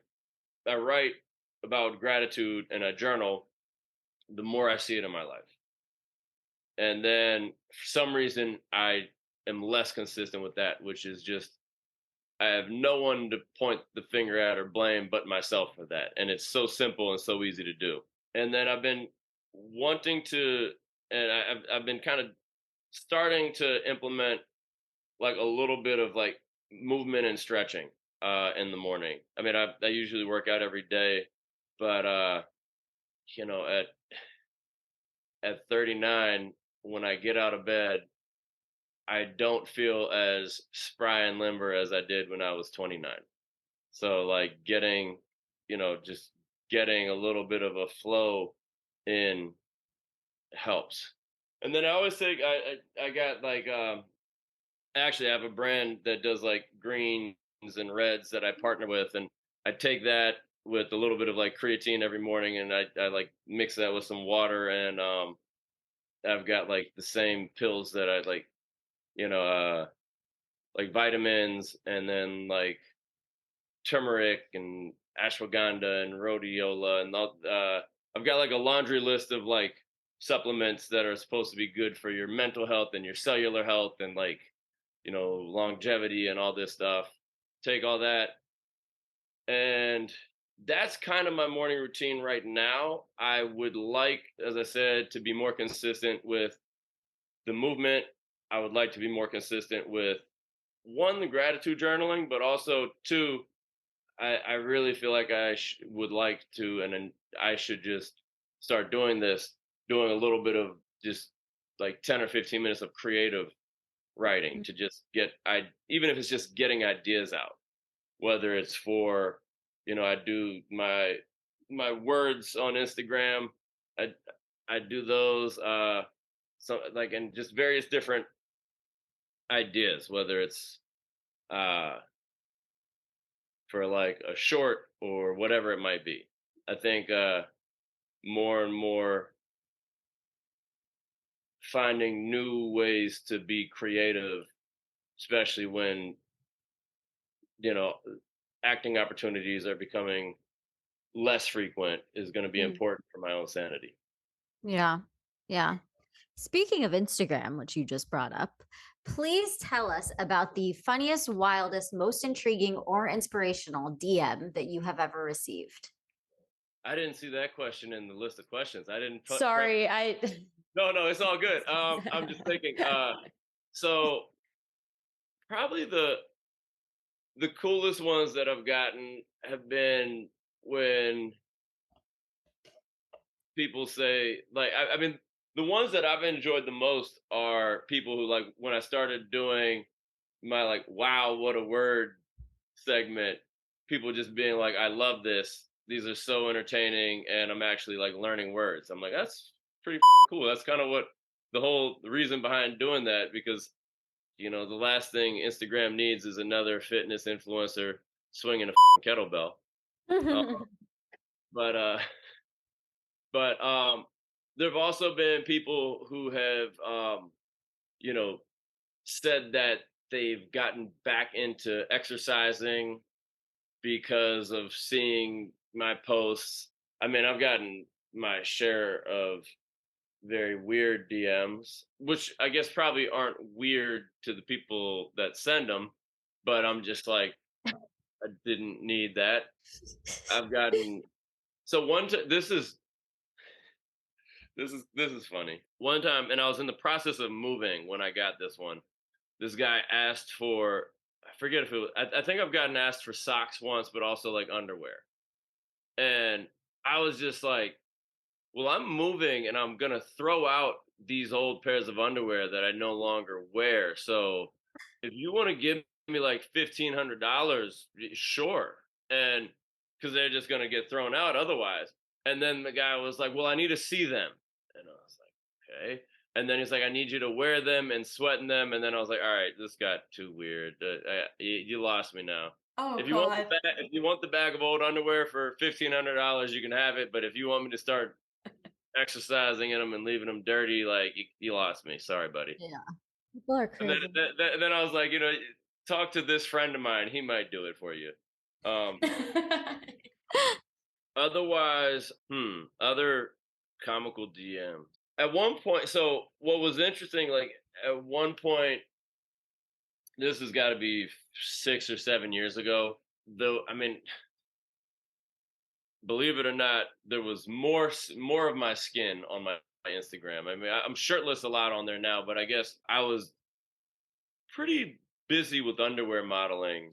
I write about gratitude and I journal, the more I see it in my life. And then for some reason I am less consistent with that, which is just I have no one to point the finger at or blame but myself for that. And it's so simple and so easy to do. And then I've been wanting to, and I've been kind of starting to implement like a little bit of like movement and stretching in the morning. I mean, I usually work out every day, but you know, at 39, when I get out of bed, I don't feel as spry and limber as I did when I was 29. So like getting, just getting a little bit of a flow in helps. And then I always think I got like actually I have a brand that does like greens and reds that I partner with, and I take that with a little bit of like creatine every morning, and I like mix that with some water, and I've got like the same pills that I like, you know, like vitamins, and then like turmeric and ashwagandha and rhodiola, and all, I've got like a laundry list of like supplements that are supposed to be good for your mental health and your cellular health and like, longevity and all this stuff. Take all that, and that's kind of my morning routine right now. I would like, as I said, to be more consistent with the movement. I would like to be more consistent with one, the gratitude journaling, but also two, I really feel like would like to, and then I should just start doing this, doing a little bit of just like 10 or 15 minutes of creative writing to just even if it's just getting ideas out, whether it's for, I do my words on Instagram. I, I do those, so like, and just various different ideas, whether it's, uh, for like a short or whatever it might be. I think more and more finding new ways to be creative, especially when, you know, acting opportunities are becoming less frequent, is going to be Mm. important for my own sanity. Yeah. Yeah. Speaking of Instagram, which you just brought up, please tell us about the funniest, wildest, most intriguing, or inspirational DM that you have ever received. I didn't see that question in the list of questions. I didn't put prep. Sorry, I No, it's all good. I'm just thinking. So probably the coolest ones that I've gotten have been when people say like I mean the ones that I've enjoyed the most are people who like when I started doing my like wow what a word segment, people just being like I love this, these are so entertaining, and I'm actually like learning words. I'm like that's pretty cool. That's kind of what the reason behind doing that, because the last thing Instagram needs is another fitness influencer swinging a kettlebell. Uh, but there have also been people who have you know said that they've gotten back into exercising because of seeing my posts. I mean, I've gotten my share of very weird DMs, which I guess probably aren't weird to the people that send them, but I'm just like, I didn't need that. I've gotten so one time. This is funny. One time, and I was in the process of moving when I got this one. This guy asked for, I forget if it was, I think I've gotten asked for socks once, but also like underwear. And I was just like, well, I'm moving and I'm gonna throw out these old pairs of underwear that I no longer wear. So if you want to give me like $1,500, sure. And because they're just gonna get thrown out otherwise. And then the guy was like, well, I need to see them. And I was like, okay. And then he's like, I need you to wear them and sweat in them. And then I was like, all right, this got too weird. You lost me now. Oh If God. you want the bag of old underwear for $1,500, you can have it. But if you want me to start exercising in them and leaving them dirty, like you lost me. Sorry, buddy. Yeah. People are And then, crazy. then I was like, talk to this friend of mine. He might do it for you. Um, Otherwise, other comical DMs. At one point, so what was interesting, like at one point, this has got to be 6 or 7 years ago. Though, I mean, believe it or not, there was more of my skin on my Instagram. I mean, I'm shirtless a lot on there now, but I guess I was pretty busy with underwear modeling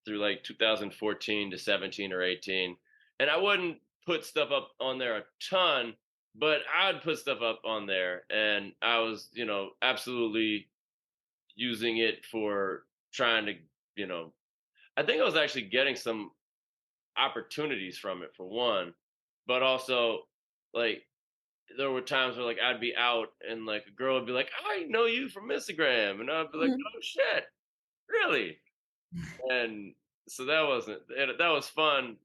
through like 2014 to 17 or 18. And I wouldn't put stuff up on there a ton, but I'd put stuff up on there. And I was, absolutely using it for trying to, you know, I think I was actually getting some opportunities from it for one, but also like there were times where like I'd be out and like a girl would be like, "I know you from Instagram," and I'd be like, Mhm. "Oh shit, really?" And so that was fun,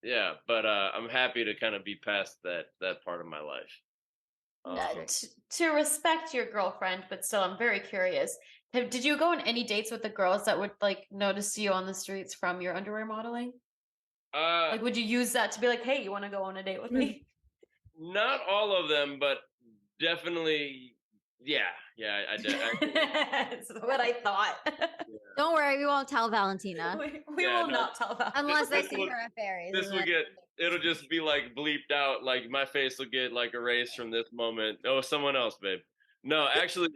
yeah. But I'm happy to kind of be past that part of my life. Um, To respect your girlfriend, but still, I'm very curious. Did you go on any dates with the girls that would like notice you on the streets from your underwear modeling? uh, Like, would you use that to be like, "Hey, you want to go on a date with me?" not all of them, but definitely, yeah, yeah. I did. That's what I thought. Yeah, Don't worry, we won't tell Valentina We yeah. will No, not tell them. unless they this see will her at fairies. this will get it'll just be like bleeped out, like my face will get like erased from this moment. Oh, someone else, babe. No, actually,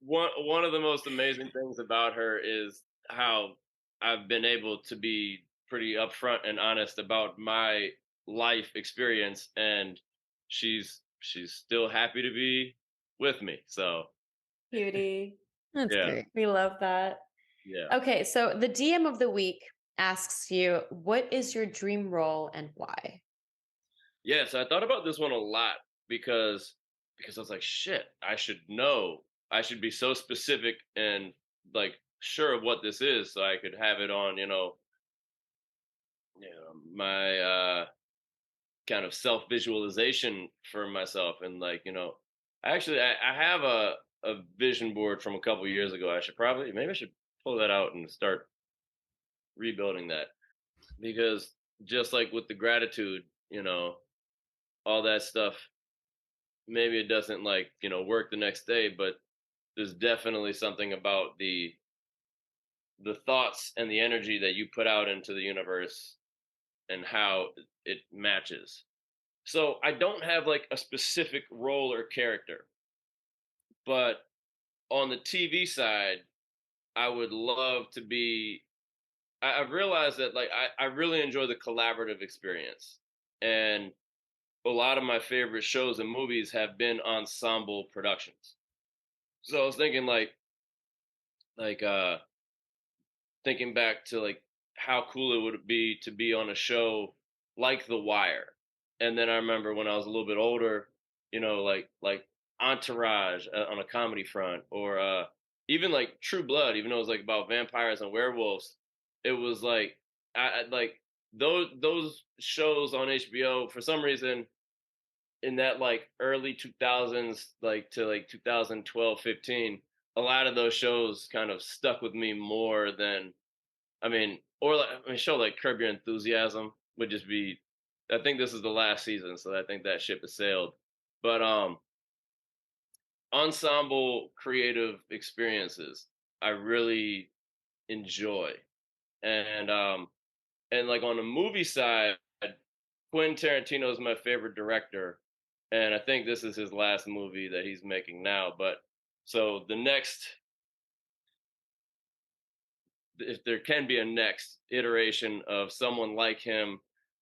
one of the most amazing things about her is how I've been able to be pretty upfront and honest about my life experience, and she's still happy to be with me. So Cutie. That's yeah, great. We love that. yeah. Okay, so the DM of the week asks you, what is your dream role and why? Yeah, so I thought about this one a lot because I was like, shit, I should know. I should be so specific and like sure of what this is so I could have it on, my kind of self visualization for myself and like, actually I have a vision board from a couple years ago. Maybe I should pull that out and start rebuilding that because just like with the gratitude, all that stuff, maybe it doesn't like work the next day, but there's definitely something about the thoughts and the energy that you put out into the universe and how it matches. So I don't have like a specific role or character, but on the TV side, I would love to be. I've realized that like I really enjoy the collaborative experience, and a lot of my favorite shows and movies have been ensemble productions. So I was thinking like thinking back to like how cool it would be to be on a show like The Wire. And then I remember when I was a little bit older, like Entourage on a comedy front, or even like True Blood, even though it was like about vampires and werewolves, it was like I like those shows on HBO for some reason in that like early 2000s like to like 2012, 15, a lot of those shows kind of stuck with me more than or like show like Curb Your Enthusiasm would just be. I think this is the last season, so I think that ship has sailed. But ensemble creative experiences, I really enjoy, and like on the movie side, Quentin Tarantino is my favorite director, and I think this is his last movie that he's making now. But so the next, if there can be a next iteration of someone like him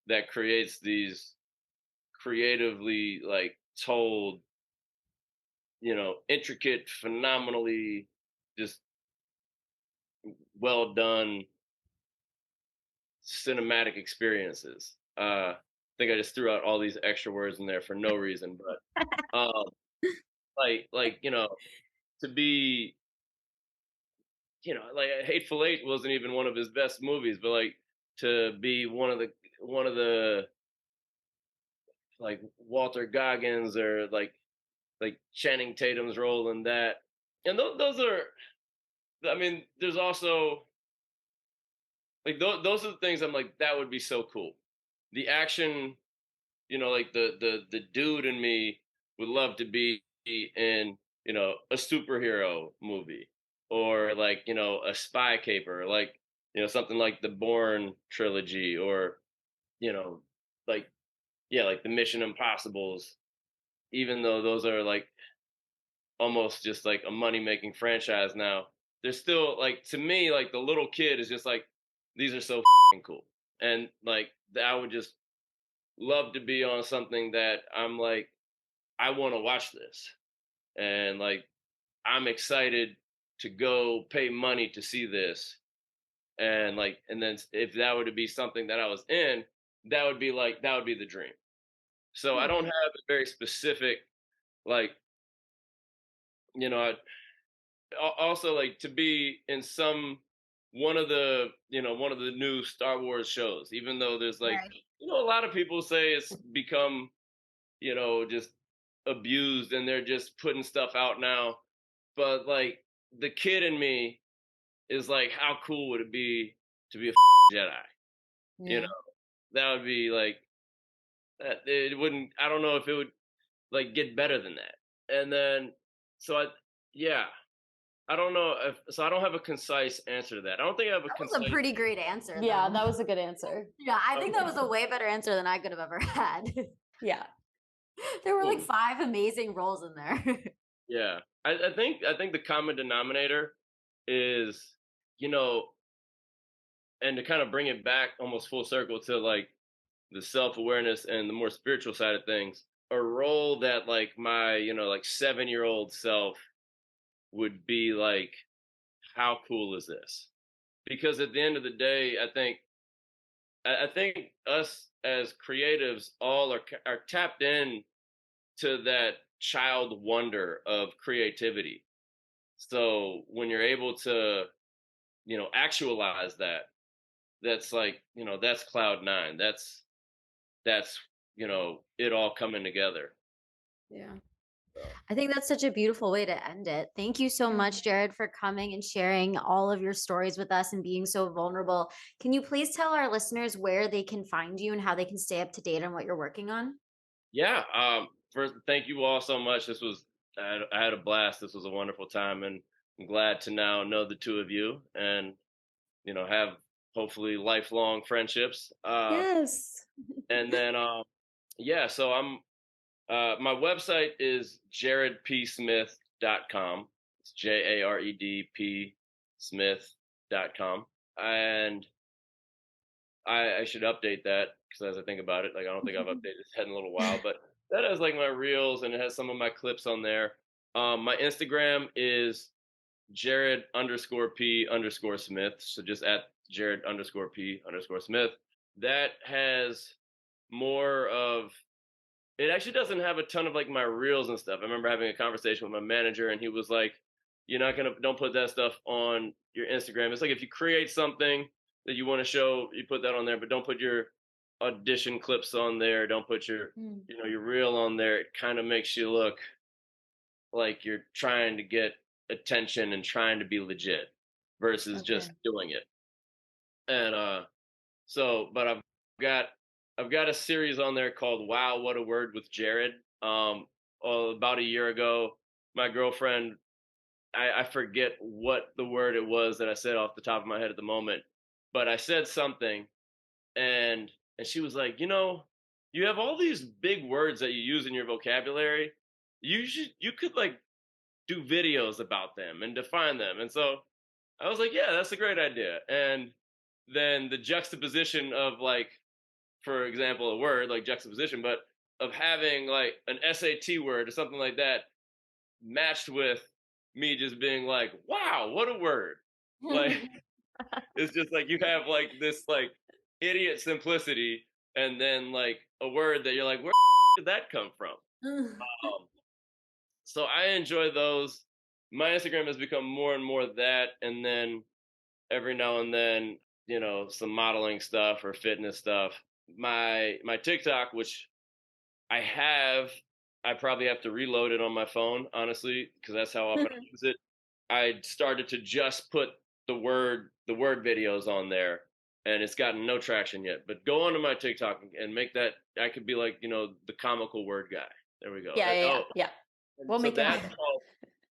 that creates these creatively like told, intricate, phenomenally just well done cinematic experiences. I think I just threw out all these extra words in there for no reason, but like to be, like Hateful Eight wasn't even one of his best movies, but like to be one of the like Walter Goggins or like Channing Tatum's role in that. And those are, there's also like those are the things I'm like that would be so cool. The action, like the dude in me would love to be in a superhero movie or like a spy caper, like something like the Bourne trilogy or you know like yeah like the Mission Impossibles. Even though those are like almost just like a money making franchise now. There's still like, to me, like the little kid is just like, these are so cool. And like I would just love to be on something that I'm like, I want to watch this. And like I'm excited to go pay money to see this. And like, and then if that were to be something that I was in, that would be like, that would be the dream. So I don't have a very specific, like, you know, also like to be in one of the new Star Wars shows, even though there's like, Right. a lot of people say it's become, just abused and they're just putting stuff out now. But like the kid in me is like, how cool would it be to be a Jedi? You know, Yeah. that would be like, it wouldn't, I don't know if it would like get better than that. And then, so yeah, I don't know so I don't have a concise answer to that. I don't think I have a That was concise. a pretty great answer. Yeah, though. that was a good answer. Yeah, I think that Okay. was a way better answer than I could have ever had. Yeah. There were like Cool. 5 amazing roles in there. Yeah, I think the common denominator is, you know, and to kind of bring it back almost full circle to like the self awareness and the more spiritual side of things, a role that like my, like 7-year-old self would be like, how cool is this? Because at the end of the day, I think us as creatives all are tapped in to that child wonder of creativity. So when you're able to, actualize that, that's like, that's cloud nine. That's it all coming together. Yeah. I think that's such a beautiful way to end it. Thank you so much, Jared, for coming and sharing all of your stories with us and being so vulnerable. Can you please tell our listeners where they can find you and how they can stay up to date on what you're working on? Yeah. First, thank you all so much. I had a blast. This was a wonderful time, and I'm glad to now know the two of you and have hopefully lifelong friendships. Yes. And then yeah, so I'm my website is jaredpsmith.com. It's JAREDP Smith.com. And I should update that because as I think about it, like I don't think I've updated that in a little while, but that has like my reels and it has some of my clips on there. My Instagram is Jared_P_Smith. So just at Jared_P_Smith. That has more of, it actually doesn't have a ton of like my reels and stuff. I remember having a conversation with my manager and he was like, don't put that stuff on your Instagram. It's like if you create something that you want to show, you put that on there, but don't put your audition clips on there. Don't put your, your reel on there. It kind of makes you look like you're trying to get attention and trying to be legit versus just doing it. And but I've got a series on there called Wow, What a Word with Jared. About a year ago, my girlfriend, I forget what the word it was that I said off the top of my head at the moment, but I said something and she was like, you have all these big words that you use in your vocabulary. You could like do videos about them and define them. And so I was like, yeah, that's a great idea. And then the juxtaposition of like, for example, a word like juxtaposition, but of having like an SAT word or something like that matched with me just being like, wow, what a word. Like, it's just like you have like this like idiot simplicity and then like a word that you're like, where did that come from? So I enjoy those. My Instagram has become more and more that. And then every now and then, some modeling stuff or fitness stuff. My TikTok, which I probably have to reload it on my phone, honestly, because that's how often I use it. I started to just put the word videos on there, and it's gotten no traction yet. But go onto my TikTok and make that. I could be like, the comical word guy. There we go. Yeah. We'll make it happen.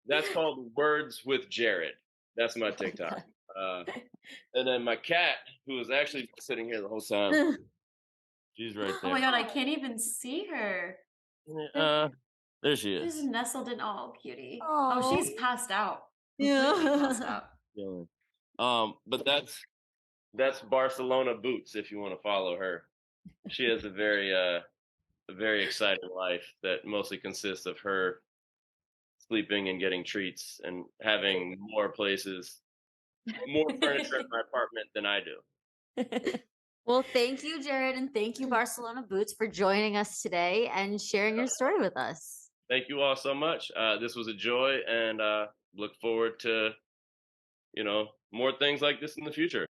That's called Words with Jared. That's my TikTok. And then my cat, who is actually sitting here the whole time, she's right there. Oh my god, I can't even see her. There she She's is. nestled in. Oh, cutie. Aw. Oh, she's passed out. Completely passed Yeah. out. But that's Barcelona Boots if you want to follow her. She has a very exciting life that mostly consists of her sleeping and getting treats and having more places, more furniture in my apartment than I do. Well, thank you, Jared, and thank you, Barcelona Boots, for joining us today and sharing your story with us. Thank you all so much. This was a joy, and look forward to more things like this in the future.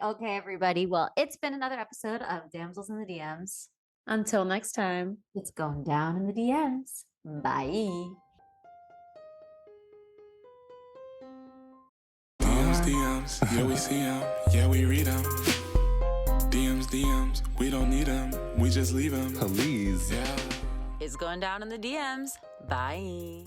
Okay, everybody. Well, it's been another episode of Damsels in the DMs. Until next time. It's going down in the DMs. Bye. DMs, yeah, we see them, yeah, we read them. DMs, we don't need them, we just leave them. Please. Yeah. It's going down in the DMs. Bye.